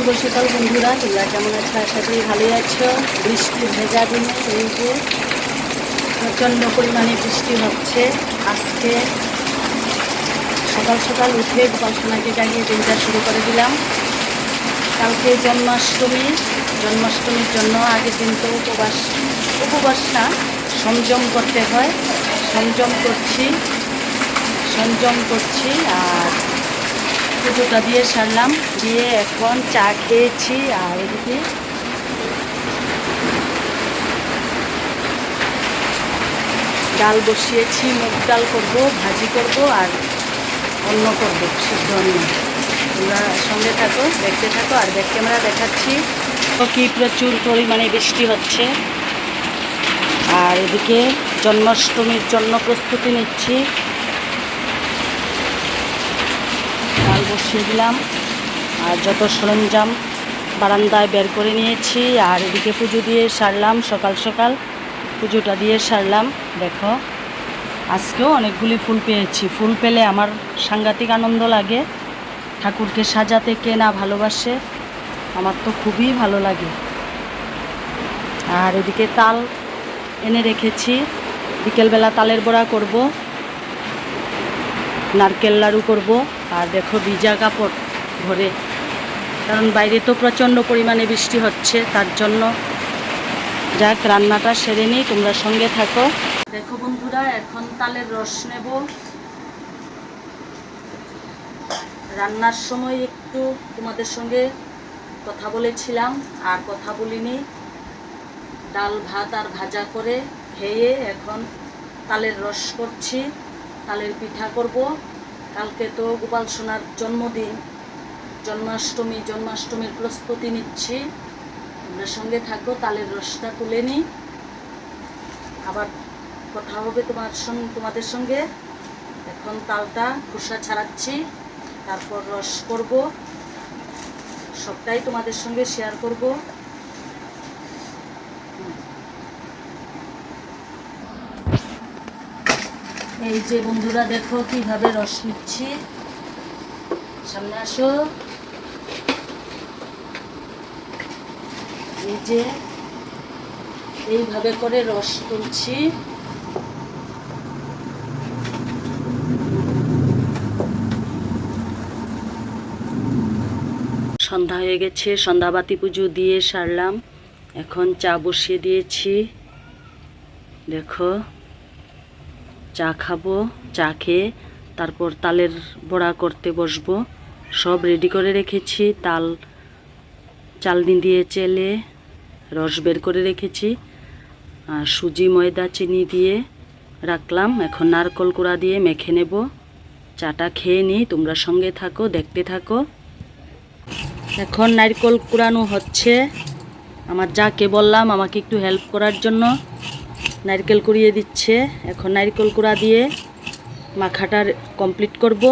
শুভ সকাল বন্ধুরা, তোমরা কেমন আছো? আশা করি ভালোই আছো। বৃষ্টি ভেজা দিনে এই যে প্রচণ্ড পরিমাণে বৃষ্টি হচ্ছে। আজকে সকাল সকাল উঠে গোপাল সোনাকে জাগিয়ে দিনটা শুরু করে দিলাম। কালকে জন্মাষ্টমীর জন্য আগের দিন তো উপবাস না, সংযম করতে হয়। সংযম করছি আর পুজোটা দিয়ে সারলাম, দিয়ে এখন চা খেয়েছি। আর এদিকে ডাল বসিয়েছি, মুগ ডাল করবো, ভাজি করব আর অন্ন করবো, সিদ্ধ অন্ন। তোমরা সঙ্গে থাকো, দেখতে থাকো। আর ব্যাক ক্যামেরা দেখাচ্ছি কি প্রচুর পরিমাণে বৃষ্টি হচ্ছে। আর এদিকে জন্মাষ্টমীর জন্য প্রস্তুতি নিচ্ছি। ডাল বসিয়ে দিলাম আর যত সরঞ্জাম বারান্দায় বের করে নিয়েছি। আর এদিকে পুজো দিয়ে সারলাম, সকাল সকাল পুজোটা দিয়ে সারলাম। দেখো আজকেও অনেকগুলি ফুল পেয়েছি। ফুল পেলে আমার সাংঘাতিক আনন্দ লাগে। ঠাকুরকে সাজাতে কে না ভালোবাসে, আমার তো খুবই ভালো লাগে। আর এদিকে তাল এনে রেখেছি, বিকেলবেলা তালের বড়া করব, নারকেল লাড়ু করব। আর দেখো ভিজা কাপড় ঘরে, কারণ বাইরে তো প্রচণ্ড পরিমাণে বৃষ্টি হচ্ছে, তার জন্য যাক রান্নাটা সেরে নিই। তোমরা সঙ্গে থাকো। দেখো বন্ধুরা, এখন তালের রস নেব। রান্নার সময় একটু তোমাদের সঙ্গে কথা বলেছিলাম, আর কথা বলিনি। ডাল ভাত আর ভাজা করে খেয়ে এখন তালের রস করছি, তালের পিঠা করব। কালকে তো গোপাল সোনার জন্মদিন, জন্মাষ্টমীর প্রস্তুতি নিচ্ছি। তোমরা সঙ্গে থাকো, তালের রসটা তুলে নিই, আবার কথা হবে তোমাদের সঙ্গে। এখন তালটা খোসা ছাড়াচ্ছি, তারপর রস করব, সবটাই তোমাদের সঙ্গে শেয়ার করব। এই যে বন্ধুরা দেখো কিভাবে রস নিচ্ছি, সামনে আসো। এই যে এইভাবে করে রস তুলছি। সন্ধ্যা হয়ে গেছে, সন্ধ্যাবাতি পুজো দিয়ে সারলাম। এখন চা বসিয়ে দিয়েছি। দেখো চা খাবো, চা খেয়ে তারপর তালের বড়া করতে বসবো। সব রেডি করে রেখেছি। চালনি দিয়ে চেলে রস বের করে রেখেছি, আর সুজি ময়দা চিনি দিয়ে রাখলাম। এখন নারকেল কুড়া দিয়ে মেখে নেব। চাটা খেয়ে নিই, তোমরা সঙ্গে থাকো, দেখতে থাকো। এখন নারকেল কুড়ানো হচ্ছে। আমার যাকে বললাম আমাকে একটু হেল্প করার জন্য, নারকেল কুড়িয়ে দিচ্ছে। এখন নারকেল কুড়া দিয়ে মাখাটা কমপ্লিট করব।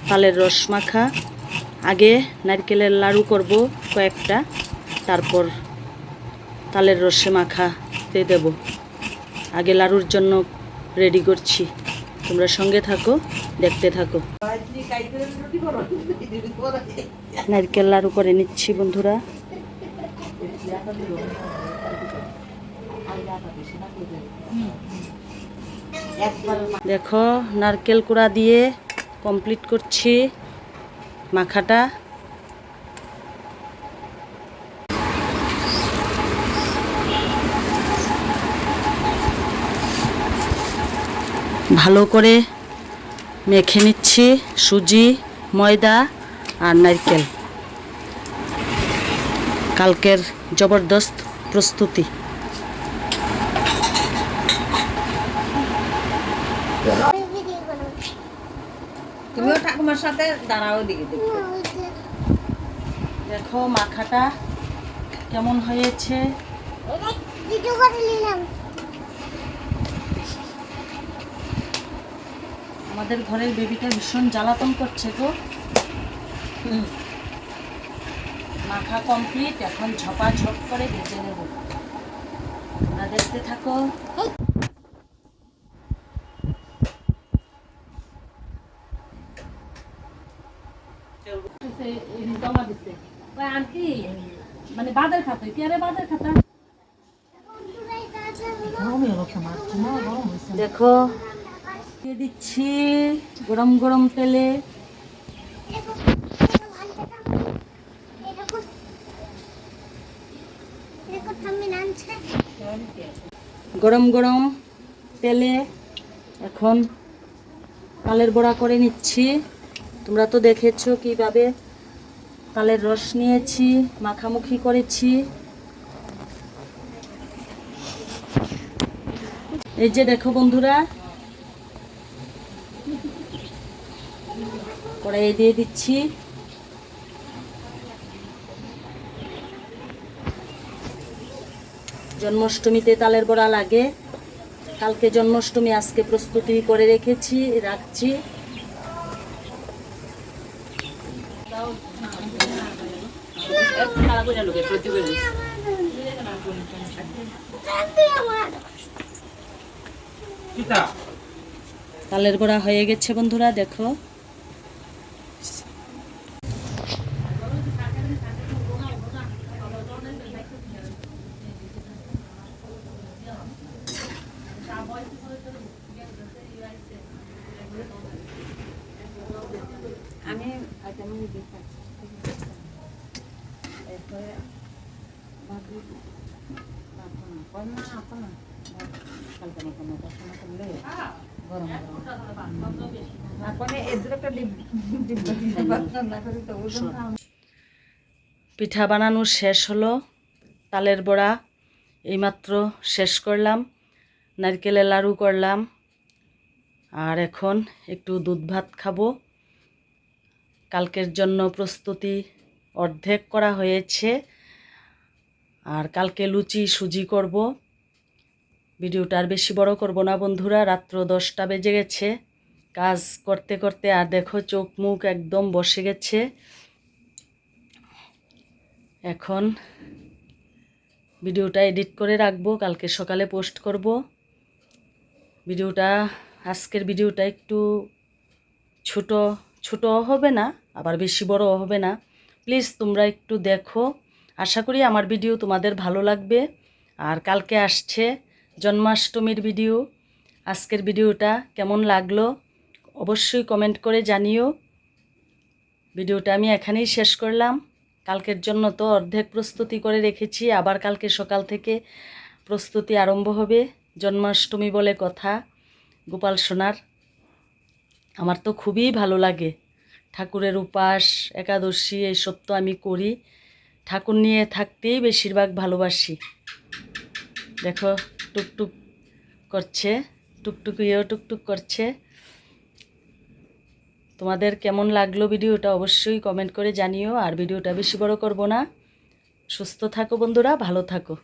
তালের রস মাখা, আগে নারকেলের লাড়ু করব কয়েকটা, তারপর তালের রসে মাখাতে দেব। আগে লাড়ুর জন্য রেডি করছি। তোমরা সঙ্গে থাকো, দেখতে থাকো। নারকেল লাড়ু করে নিচ্ছি বন্ধুরা। দেখো নারকেল কুড়া দিয়ে কমপ্লিট করছি মাখাটা। ভালো করে মেখে নিচ্ছি সুজি, ময়দা আর নারকেল। কালকের জবরদস্ত প্রস্তুতি। তুমিও ঠাকুমার সাথে দাঁড়াও, দিকে দেখো মাখাটা কেমন হয়েছে। আমাদের ঘরের বেবিটা ভীষণ জ্বালাতন করছে তো। মাখা কমপ্লিট, এখন ঝপাঝপ করে ভেজে নেব। তোমরা দেখতে থাকো। জমা দিচ্ছে আন্টি মানে বাদের খাতা কি আরে বাদের খাতা দেখো দিয়ে দিচ্ছি গরম গরম তেলে গরম গরম তেলে এখন তালের বড়া করে নিচ্ছি। তোমরা তো দেখেছো কিভাবে তালের রস নিয়েছি, মাখামাখি করেছি। এই যে দেখো বন্ধুরা, কড়াইয়ে দিয়ে দিচ্ছি। জন্মাষ্টমীতে তালের বড়া লাগে, কালকে জন্মাষ্টমী, আজকে প্রস্তুতি করে রাখছি। তালের বড়া হয়ে গেছে বন্ধুরা, দেখো। আমি পিঠা বানানো শেষ হলো, তালের বড়া এইমাত্র শেষ করলাম, নারকেলের লাড়ু করলাম, আর এখন একটু দুধ ভাত খাবো। কালকের জন্য প্রস্তুতি অর্ধেক করা হয়েছে, আর কালকে লুচি সুজি করব। ভিডিওটা আর বেশি বড় করব না বন্ধুরা, রাত্র 10টা বেজে গেছে কাজ করতে করতে, আর দেখো চোখ মুখ একদম বসে গেছে। এখন ভিডিওটা এডিট করে রাখবো, কালকে সকালে পোস্ট করব। আজকের ভিডিওটা একটু ছোট হবে না, আবার বেশি বড় হবে না। প্লিজ তোমরা একটু দেখো, আশা করি আমার ভিডিও তোমাদের ভালো লাগবে। আর কালকে আসছে জন্মাষ্টমীর ভিডিও। আজকের ভিডিওটা কেমন লাগলো অবশ্যই কমেন্ট করে জানিও। ভিডিওটা আমি এখানেই শেষ করলাম। কালকের জন্য তো অর্ধেক প্রস্তুতি করে রেখেছি, আবার কালকে সকাল থেকে প্রস্তুতি আরম্ভ হবে। জন্মাষ্টমী বলে কথা, গোপাল সোনার আমার তো খুবই ভালো লাগে। ঠাকুরের উপাস, একাদশী এইসব তো আমি করি, ঠাকুর নিয়ে থাকতেই বেশিরভাগ ভালোবাসি। দেখো টুকটুক করছে, টুকটুকিও টুকটুক করছে। তোমাদের কেমন লাগলো ভিডিওটা অবশ্যই কমেন্ট করে জানিও। আর ভিডিওটা বেশি বড় করব না। সুস্থ থাকো বন্ধুরা, ভালো থাকো।